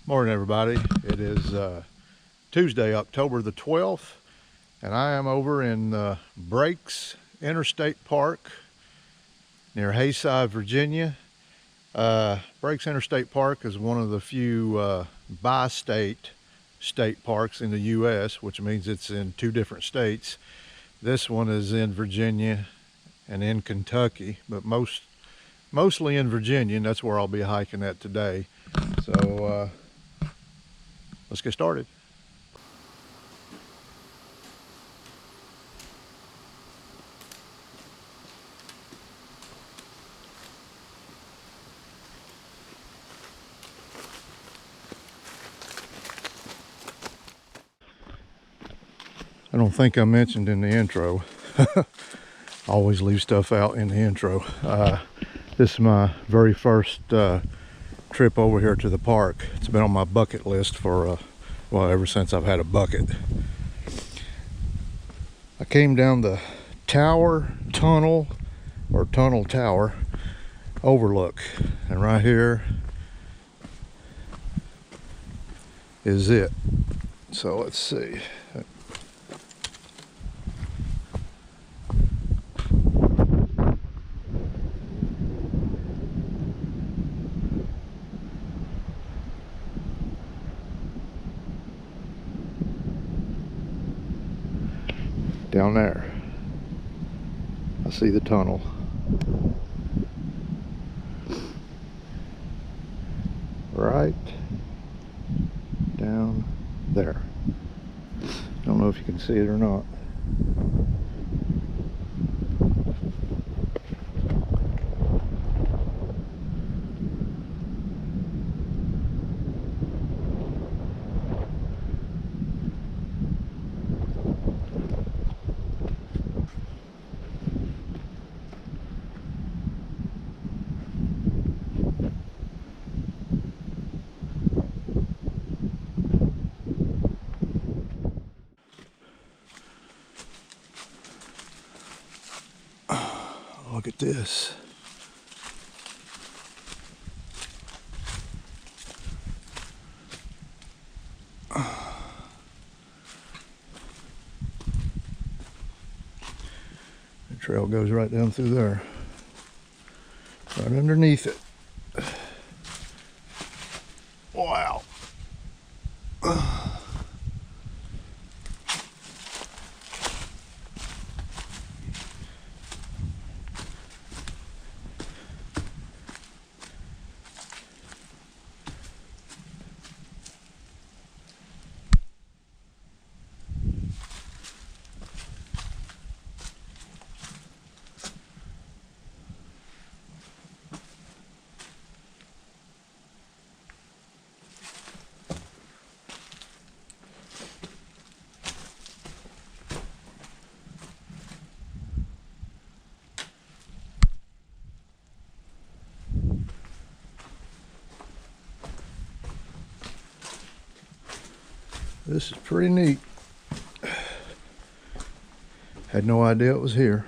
Morning, everybody. It is Tuesday, October the 12th, and I am over in Breaks Interstate Park near Hayside, Virginia. Breaks Interstate Park is one of the few bi-state state parks in the U.S., which means it's in two different states. This one is in Virginia and in Kentucky, but mostly in Virginia, and that's where I'll be hiking at today. So let's get started. I don't think I mentioned in the intro. I always leave stuff out in the intro. This is my very first trip over here to the park. It's been on my bucket list for well, ever since I've had a bucket. I came down the tunnel tower overlook, and right here is it. So let's see. Down there, I see the tunnel. Right down there. Don't know if you can see it or not. Look at this. The trail goes right down through there, right underneath it. Wow. This is pretty neat. Had no idea it was here.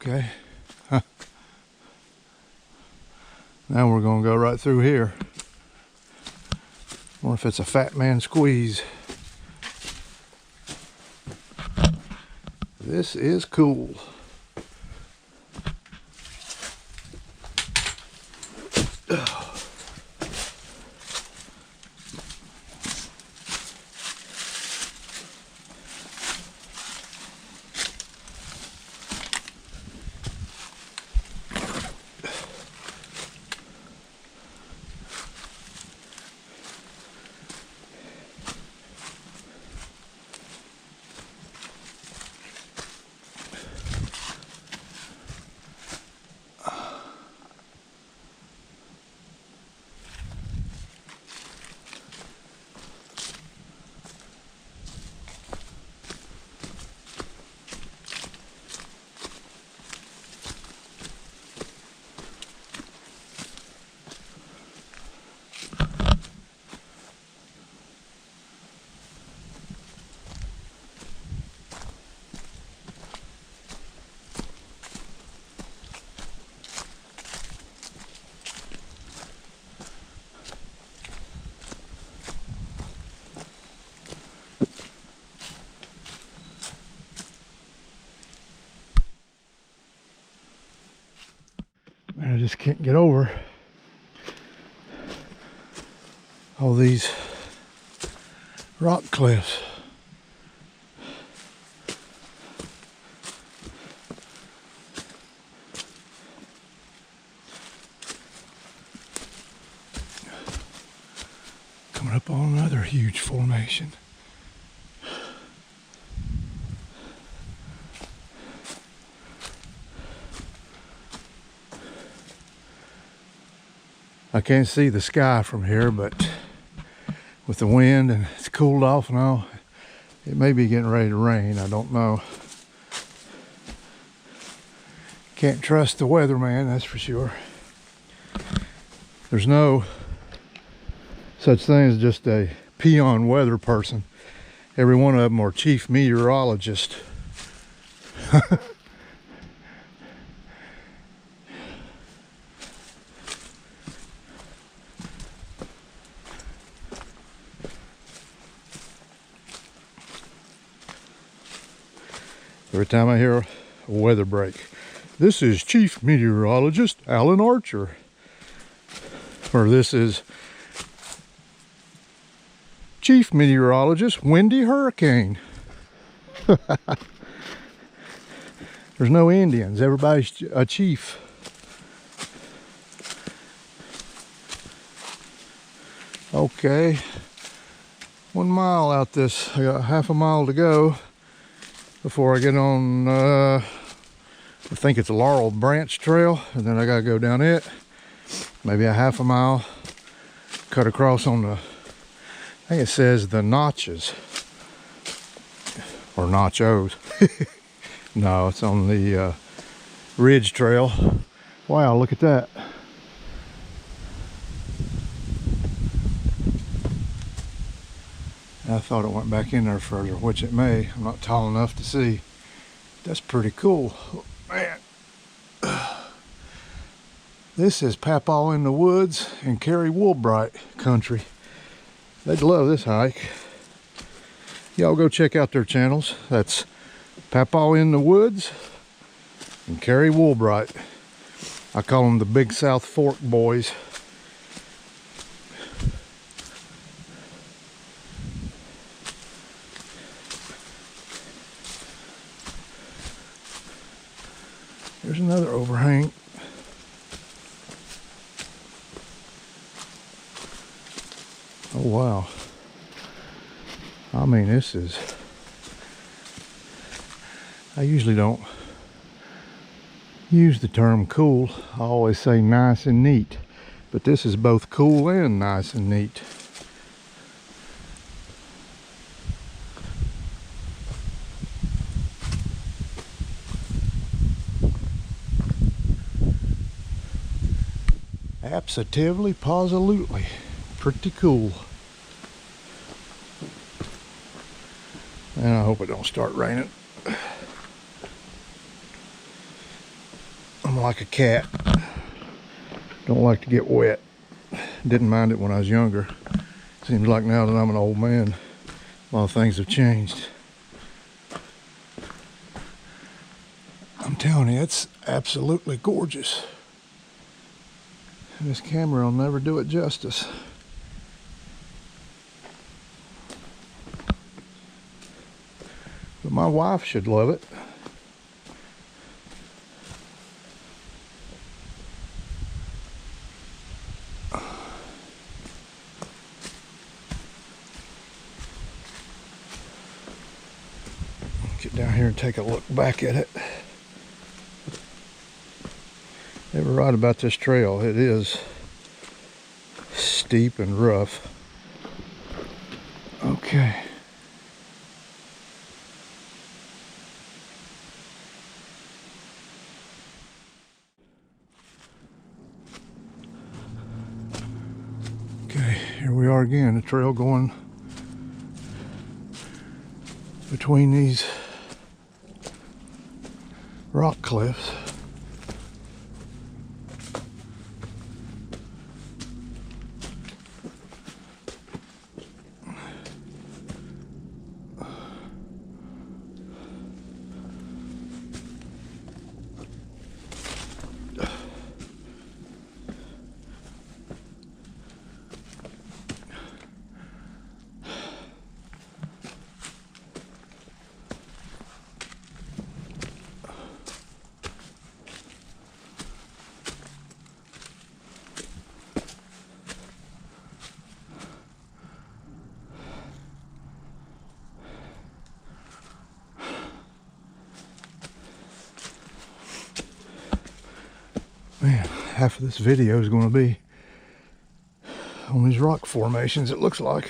Okay. Now we're gonna go right through here. Wonder if it's a fat man squeeze. This is cool. I just can't get over all these rock cliffs. Coming up on another huge formation. I can't see the sky from here, but with the wind and it's cooled off and all, it may be getting ready to rain. I don't know. Can't trust the weatherman, that's for sure. There's no such thing as just a peon weather person. Every one of them are chief meteorologists. Every time I hear a weather break, this is Chief Meteorologist Alan Archer. Or this is Chief Meteorologist Wendy Hurricane. There's no Indians, everybody's a chief. Okay, 1 mile out this, I got half a mile to go before I get on, I think it's a Laurel Branch Trail, and then I gotta go down it, maybe a half a mile, cut across on the, I think it says the Notches, or Nachos. No, it's on the Ridge Trail. Wow, look at that. I thought it went back in there further, which it may. I'm not tall enough to see. That's pretty cool. Oh, man. This is Papaw in the Woods and Carrie Woolbright country. They'd love this hike. Y'all go check out their channels. That's Papaw in the Woods and Carrie Woolbright. I call them the Big South Fork boys. There's another overhang. Oh wow. I mean, this is, I usually don't use the term cool. I always say nice and neat, but this is both cool and nice and neat. Absolutely, positively, pretty cool. And I hope it don't start raining. I'm like a cat. Don't like to get wet. Didn't mind it when I was younger. Seems like now that I'm an old man, a lot of things have changed. I'm telling you, it's absolutely gorgeous. This camera will never do it justice. But my wife should love it. Get down here and take a look back at it. They were right about this trail. It is steep and rough. Okay. Okay, here we are again, the trail going between these rock cliffs. Man, half of this video is going to be on these rock formations, it looks like.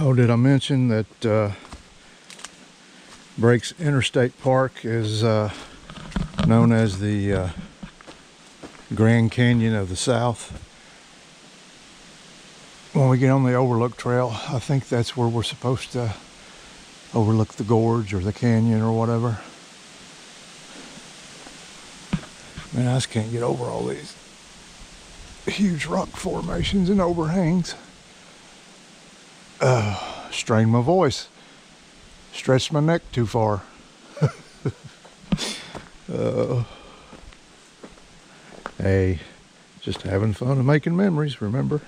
Oh, did I mention that Breaks Interstate Park is known as the Grand Canyon of the South? When we get on the Overlook Trail, I think that's where we're supposed to overlook the gorge or the canyon or whatever. Man, I just can't get over all these huge rock formations and overhangs. Strained my voice, stretched my neck too far. Hey, just having fun and making memories, remember?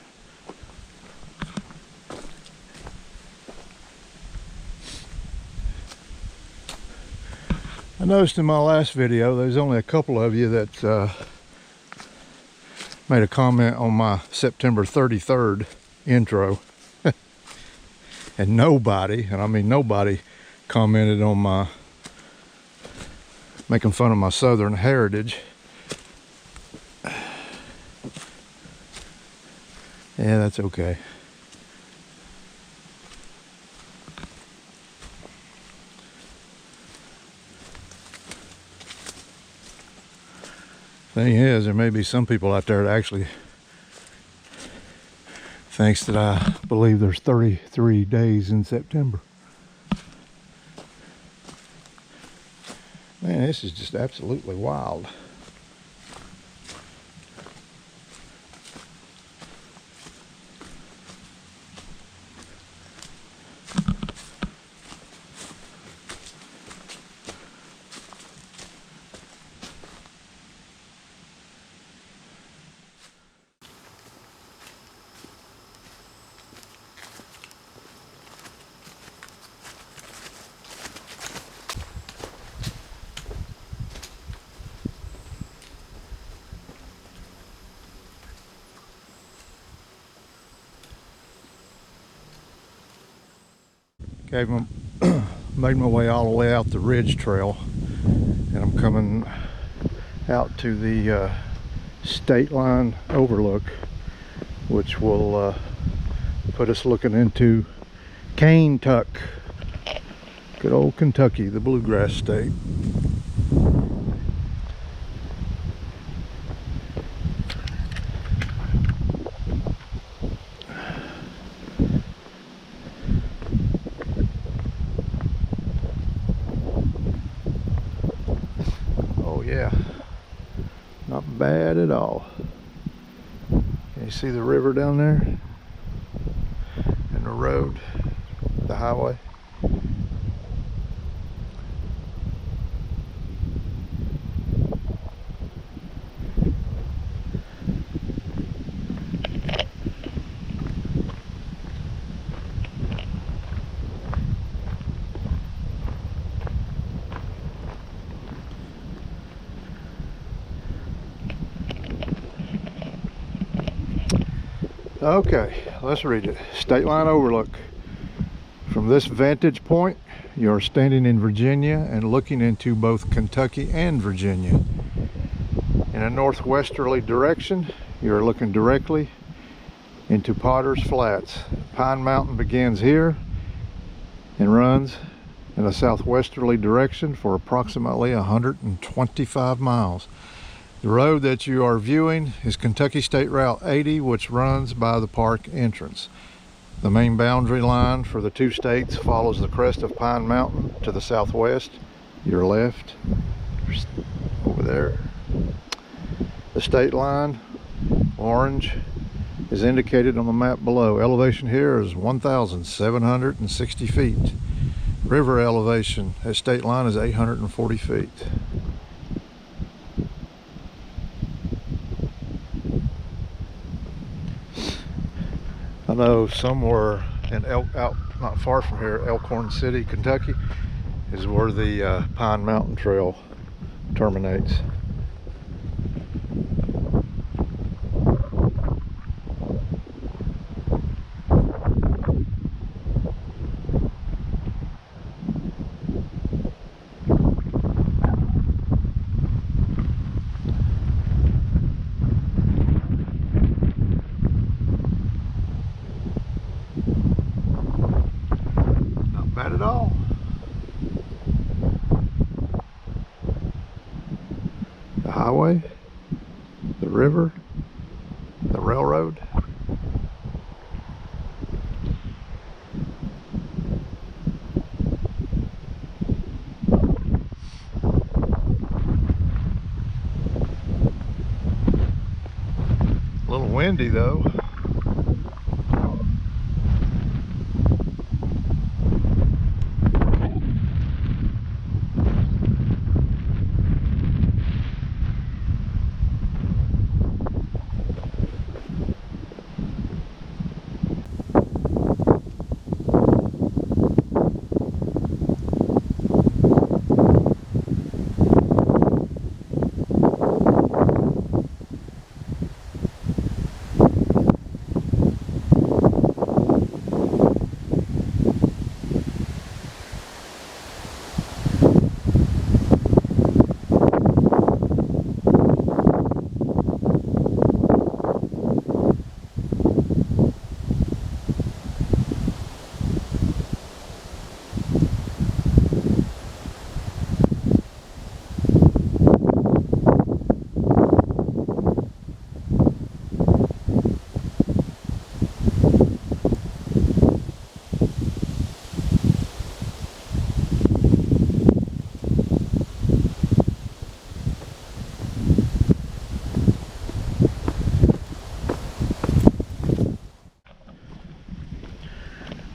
I noticed in my last video there's only a couple of you that made a comment on my September 33rd intro. And nobody, and I mean nobody, commented on my making fun of my Southern heritage. Yeah, that's okay. Thing is, there may be some people out there that actually thinks that I believe there's 33 days in September. Man, this is just absolutely wild. Okay, made my way all the way out the ridge trail, and I'm coming out to the state line overlook, which will put us looking into Kentucky, good old Kentucky, the bluegrass state. Yeah, not bad at all. Can you see the river down there and the road, the highway? Okay, let's read it. State line overlook. From this vantage point, you're standing in Virginia and looking into both Kentucky and Virginia. In a northwesterly direction, you're looking directly into Potter's Flats. Pine Mountain begins here and runs in a southwesterly direction for approximately 125 miles. The road that you are viewing is Kentucky State Route 80, which runs by the park entrance. The main boundary line for the two states follows the crest of Pine Mountain to the southwest, your left, over there. The state line, orange, is indicated on the map below. Elevation here is 1,760 feet. River elevation at state line is 840 feet. I know somewhere in out not far from here, Elkhorn City, Kentucky, is where the Pine Mountain Trail terminates. Bad at all. The highway, the river, the railroad. A little windy though.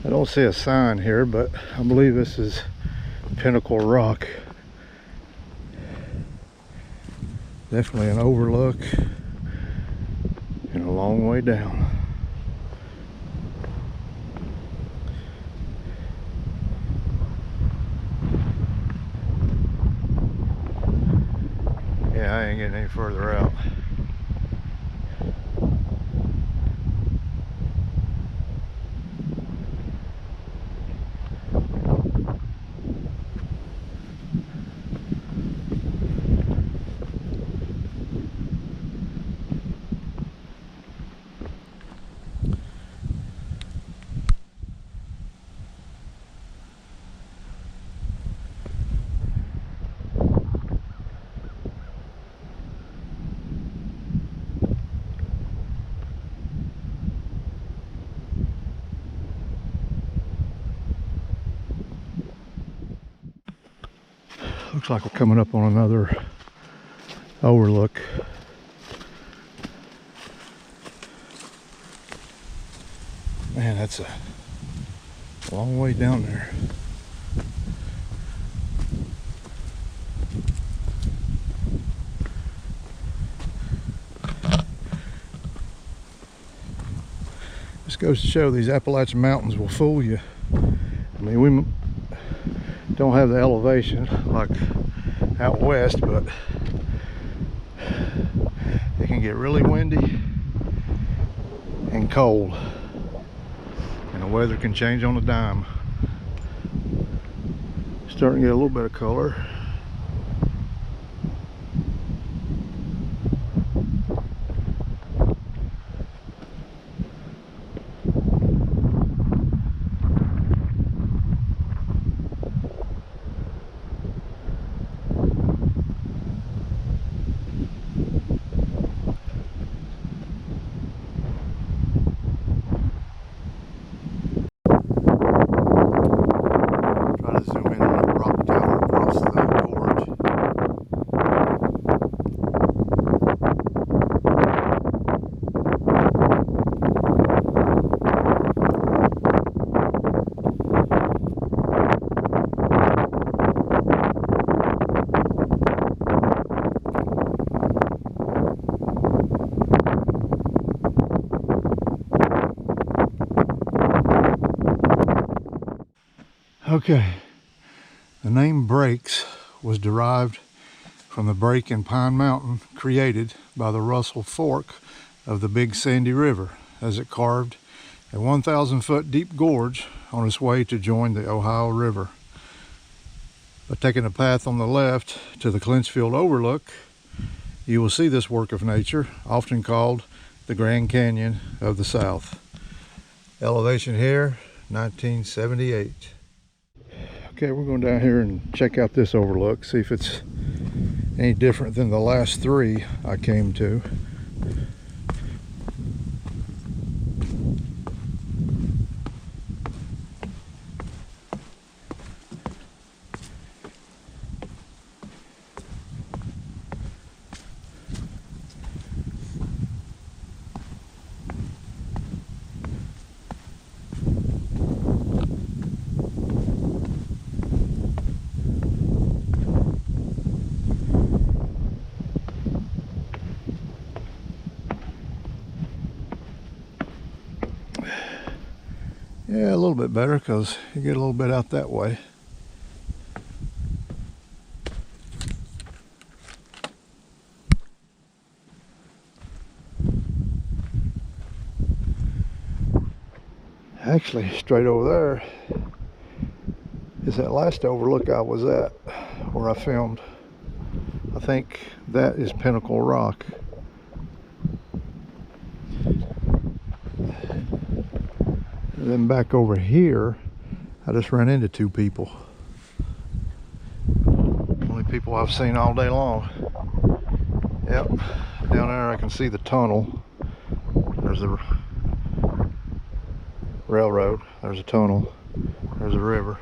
I don't see a sign here, but I believe this is Pinnacle Rock. Definitely an overlook and a long way down. Yeah, I ain't getting any further out. Looks like we're coming up on another overlook. Man, that's a long way down there. This goes to show these Appalachian mountains will fool you. I mean, we don't have the elevation like out west, but it can get really windy and cold, and the weather can change on a dime. Starting to get a little bit of color. Zoom in on that rock tower across the Okay, the name Breaks was derived from the break in Pine Mountain created by the Russell Fork of the Big Sandy River as it carved a 1,000-foot deep gorge on its way to join the Ohio River. By taking a path on the left to the Clinchfield Overlook, you will see this work of nature, often called the Grand Canyon of the South. Elevation here, 1978. Okay, we're going down here and check out this overlook, see if it's any different than the last three I came to. Yeah, a little bit better because you get a little bit out that way. Actually, straight over there is that last overlook I was at where I filmed. I think that is Pinnacle Rock. And then back over here, I just ran into two people. Only people I've seen all day long. Yep, down there I can see the tunnel. There's the railroad, there's a tunnel, there's a river.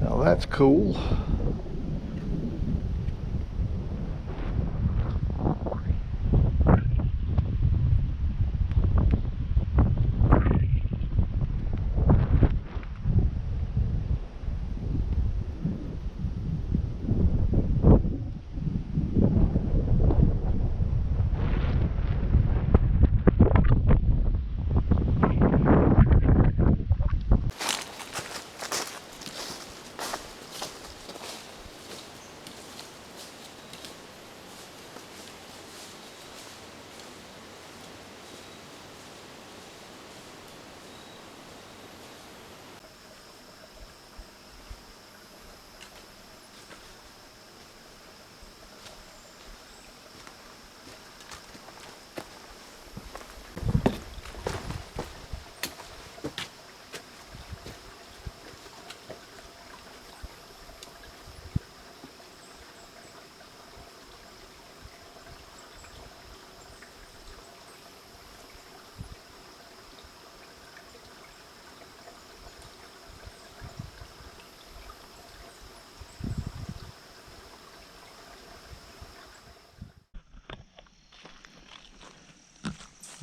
Now that's cool.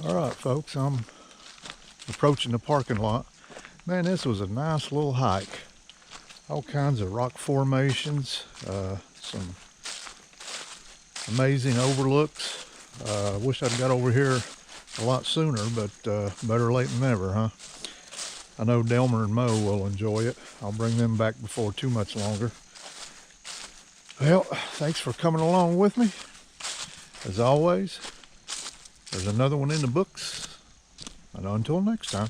All right, folks, I'm approaching the parking lot. Man, this was a nice little hike. All kinds of rock formations, some amazing overlooks. Wish I'd got over here a lot sooner, but better late than never, huh? I know Delmer and Mo will enjoy it. I'll bring them back before too much longer. Well, thanks for coming along with me. As always, there's another one in the books. And until next time.